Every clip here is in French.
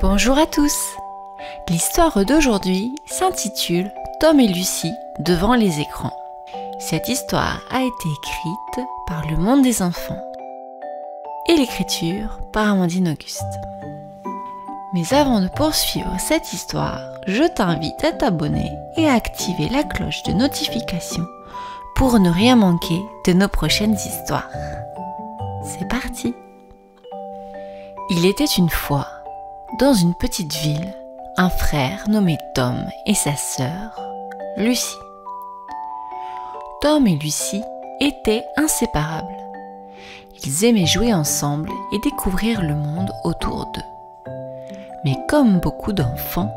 Bonjour à tous. L'histoire d'aujourd'hui s'intitule Tom et Lucie devant les écrans. Cette histoire a été écrite par Le Monde des Enfants et l'écriture par Amandine Auguste. Mais avant de poursuivre cette histoire, je t'invite à t'abonner et à activer la cloche de notification pour ne rien manquer de nos prochaines histoires. C'est parti! Il était une fois, dans une petite ville, un frère nommé Tom et sa sœur, Lucie. Tom et Lucie étaient inséparables. Ils aimaient jouer ensemble et découvrir le monde autour d'eux. Mais comme beaucoup d'enfants,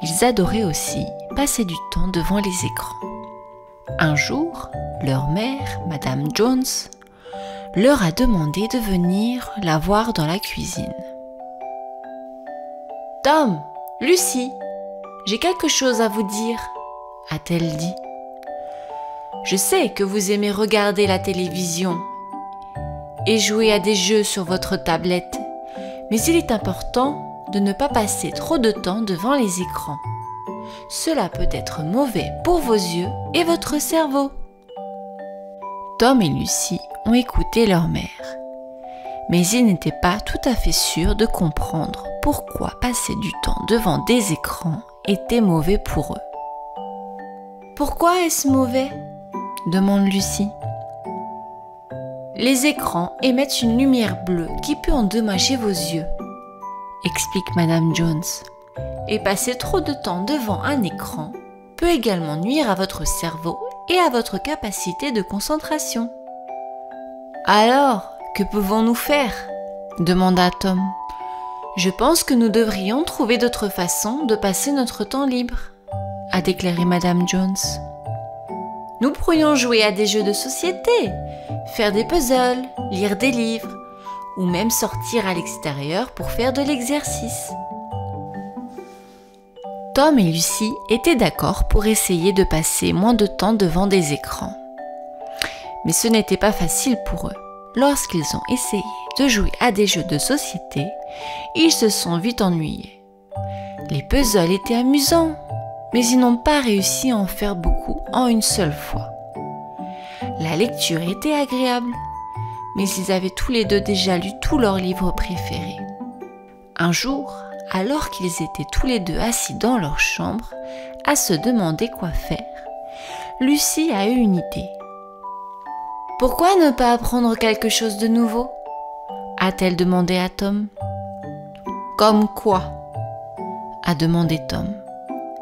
ils adoraient aussi passer du temps devant les écrans. Un jour, leur mère, Madame Jones, leur a demandé de venir la voir dans la cuisine. « Tom, Lucie, j'ai quelque chose à vous dire, » a-t-elle dit. « Je sais que vous aimez regarder la télévision et jouer à des jeux sur votre tablette, mais il est important de ne pas passer trop de temps devant les écrans. Cela peut être mauvais pour vos yeux et votre cerveau. » Tom et Lucie ont écouté leur mère, mais ils n'étaient pas tout à fait sûrs de comprendre pourquoi passer du temps devant des écrans était mauvais pour eux. « Pourquoi est-ce mauvais ?» demande Lucie. « Les écrans émettent une lumière bleue qui peut endommager vos yeux, » explique Madame Jones. « Et passer trop de temps devant un écran peut également nuire à votre cerveau et à votre capacité de concentration. » « Alors, que pouvons-nous faire ?» demanda Tom. « Je pense que nous devrions trouver d'autres façons de passer notre temps libre, » a déclaré Madame Jones. « Nous pourrions jouer à des jeux de société, faire des puzzles, lire des livres, ou même sortir à l'extérieur pour faire de l'exercice. » Tom et Lucie étaient d'accord pour essayer de passer moins de temps devant des écrans. Mais ce n'était pas facile pour eux. Lorsqu'ils ont essayé de jouer à des jeux de société, ils se sont vite ennuyés. Les puzzles étaient amusants, mais ils n'ont pas réussi à en faire beaucoup en une seule fois. La lecture était agréable, mais ils avaient tous les deux déjà lu tous leurs livres préférés. Un jour, alors qu'ils étaient tous les deux assis dans leur chambre, à se demander quoi faire, Lucie a eu une idée. « Pourquoi ne pas apprendre quelque chose de nouveau ?» a-t-elle demandé à Tom. « Comme quoi ?» a demandé Tom.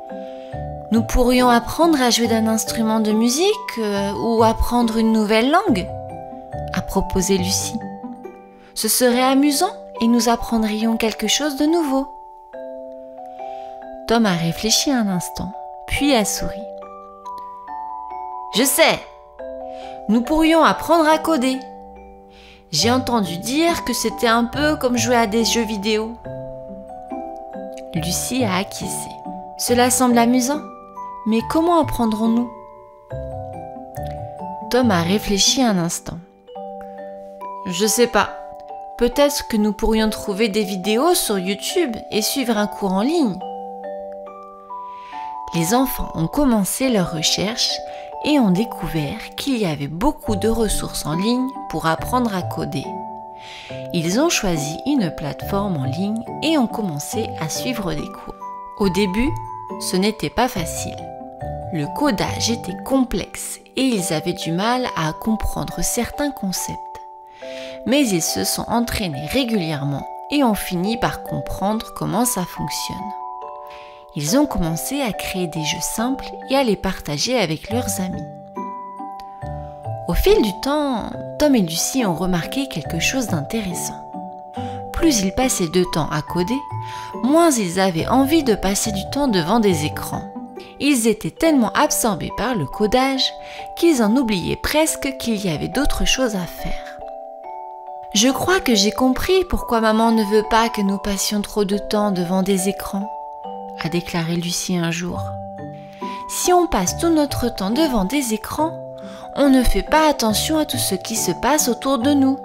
« Nous pourrions apprendre à jouer d'un instrument de musique ou apprendre une nouvelle langue ?» a proposé Lucie. « Ce serait amusant et nous apprendrions quelque chose de nouveau. » Tom a réfléchi un instant, puis a souri. « Je sais! Nous pourrions apprendre à coder. J'ai entendu dire que c'était un peu comme jouer à des jeux vidéo. » Lucie a acquiescé. « Cela semble amusant, mais comment apprendrons-nous » Tom a réfléchi un instant. « Je sais pas. Peut-être que nous pourrions trouver des vidéos sur YouTube et suivre un cours en ligne. » Les enfants ont commencé leurs recherches et ont découvert qu'il y avait beaucoup de ressources en ligne pour apprendre à coder. Ils ont choisi une plateforme en ligne et ont commencé à suivre des cours. Au début, ce n'était pas facile. Le codage était complexe et ils avaient du mal à comprendre certains concepts. Mais ils se sont entraînés régulièrement et ont fini par comprendre comment ça fonctionne. Ils ont commencé à créer des jeux simples et à les partager avec leurs amis. Au fil du temps, Tom et Lucie ont remarqué quelque chose d'intéressant. Plus ils passaient de temps à coder, moins ils avaient envie de passer du temps devant des écrans. Ils étaient tellement absorbés par le codage qu'ils en oubliaient presque qu'il y avait d'autres choses à faire. « Je crois que j'ai compris pourquoi maman ne veut pas que nous passions trop de temps devant des écrans, » a déclaré Lucie un jour. « Si on passe tout notre temps devant des écrans, on ne fait pas attention à tout ce qui se passe autour de nous. »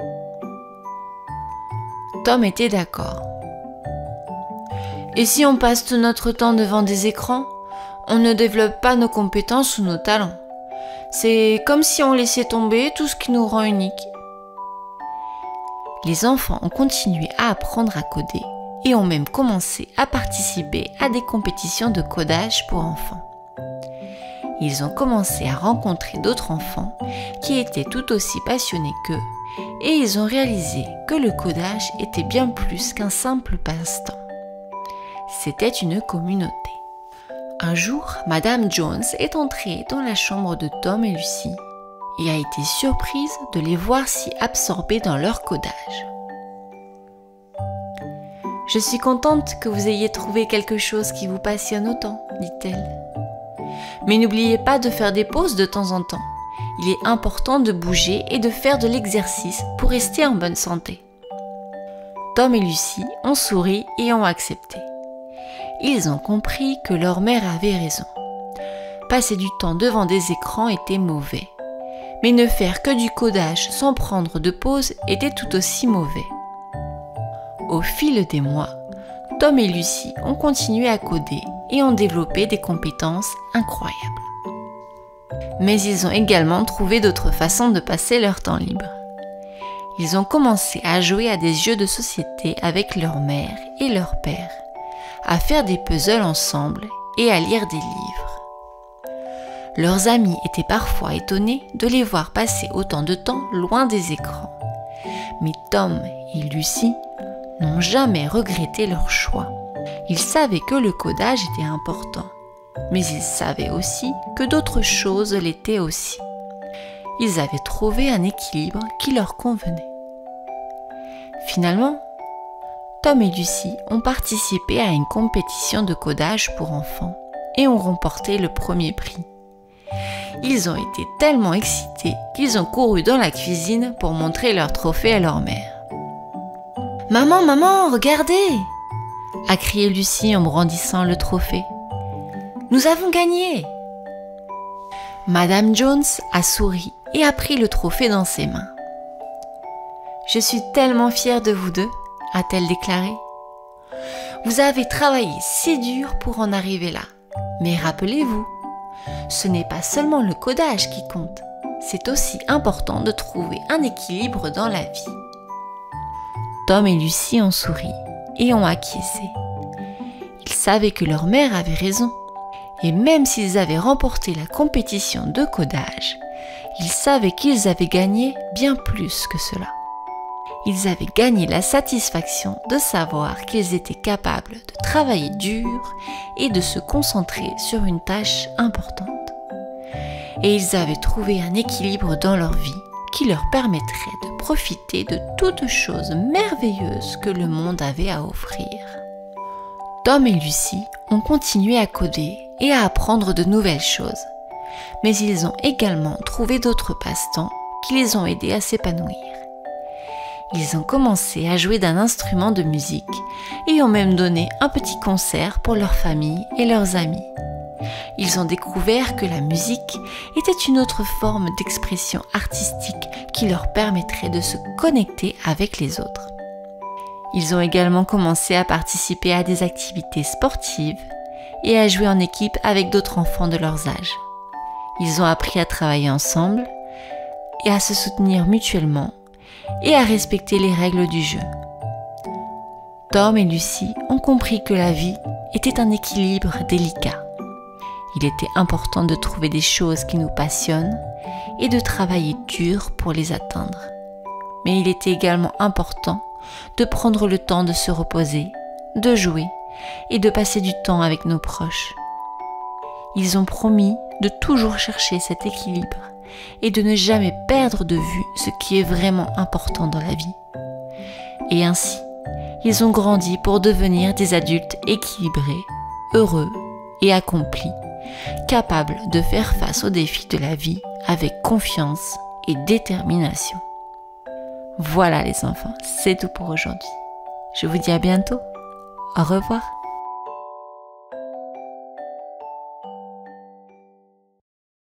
Tom était d'accord. Et si on passe tout notre temps devant des écrans, on ne développe pas nos compétences ou nos talents. C'est comme si on laissait tomber tout ce qui nous rend uniques. Les enfants ont continué à apprendre à coder et ont même commencé à participer à des compétitions de codage pour enfants. Ils ont commencé à rencontrer d'autres enfants qui étaient tout aussi passionnés qu'eux et ils ont réalisé que le codage était bien plus qu'un simple passe-temps. C'était une communauté. Un jour, Madame Jones est entrée dans la chambre de Tom et Lucy et a été surprise de les voir si absorbés dans leur codage. « Je suis contente que vous ayez trouvé quelque chose qui vous passionne autant, dit-elle. Mais n'oubliez pas de faire des pauses de temps en temps. Il est important de bouger et de faire de l'exercice pour rester en bonne santé. » Tom et Lucy ont souri et ont accepté. Ils ont compris que leur mère avait raison. Passer du temps devant des écrans était mauvais, mais ne faire que du codage sans prendre de pause était tout aussi mauvais. Au fil des mois, Tom et Lucy ont continué à coder et ont développé des compétences incroyables. Mais ils ont également trouvé d'autres façons de passer leur temps libre. Ils ont commencé à jouer à des jeux de société avec leur mère et leur père, à faire des puzzles ensemble et à lire des livres. Leurs amis étaient parfois étonnés de les voir passer autant de temps loin des écrans. Mais Tom et Lucy n'ont jamais regretté leur choix. Ils savaient que le codage était important, mais ils savaient aussi que d'autres choses l'étaient aussi. Ils avaient trouvé un équilibre qui leur convenait. Finalement, Tom et Lucy ont participé à une compétition de codage pour enfants et ont remporté le premier prix. Ils ont été tellement excités qu'ils ont couru dans la cuisine pour montrer leur trophée à leur mère. « Maman, maman, regardez !» a crié Lucy en brandissant le trophée. « Nous avons gagné !» Madame Jones a souri et a pris le trophée dans ses mains. « Je suis tellement fière de vous deux !» a-t-elle déclaré. « Vous avez travaillé si dur pour en arriver là. Mais rappelez-vous, ce n'est pas seulement le codage qui compte, c'est aussi important de trouver un équilibre dans la vie. » Tom et Lucy ont souri et ont acquiescé. Ils savaient que leur mère avait raison. Et même s'ils avaient remporté la compétition de codage, ils savaient qu'ils avaient gagné bien plus que cela. Ils avaient gagné la satisfaction de savoir qu'ils étaient capables de travailler dur et de se concentrer sur une tâche importante. Et ils avaient trouvé un équilibre dans leur vie qui leur permettrait de profiter de toutes choses merveilleuses que le monde avait à offrir. Tom et Lucy ont continué à coder et à apprendre de nouvelles choses, mais ils ont également trouvé d'autres passe-temps qui les ont aidés à s'épanouir. Ils ont commencé à jouer d'un instrument de musique et ont même donné un petit concert pour leur famille et leurs amis. Ils ont découvert que la musique était une autre forme d'expression artistique qui leur permettrait de se connecter avec les autres. Ils ont également commencé à participer à des activités sportives et à jouer en équipe avec d'autres enfants de leur âge. Ils ont appris à travailler ensemble et à se soutenir mutuellement et à respecter les règles du jeu. Tom et Lucy ont compris que la vie était un équilibre délicat. Il était important de trouver des choses qui nous passionnent et de travailler dur pour les atteindre. Mais il était également important de prendre le temps de se reposer, de jouer et de passer du temps avec nos proches. Ils ont promis de toujours chercher cet équilibre et de ne jamais perdre de vue ce qui est vraiment important dans la vie. Et ainsi, ils ont grandi pour devenir des adultes équilibrés, heureux et accomplis, capables de faire face aux défis de la vie avec confiance et détermination. Voilà les enfants, c'est tout pour aujourd'hui. Je vous dis à bientôt. Au revoir.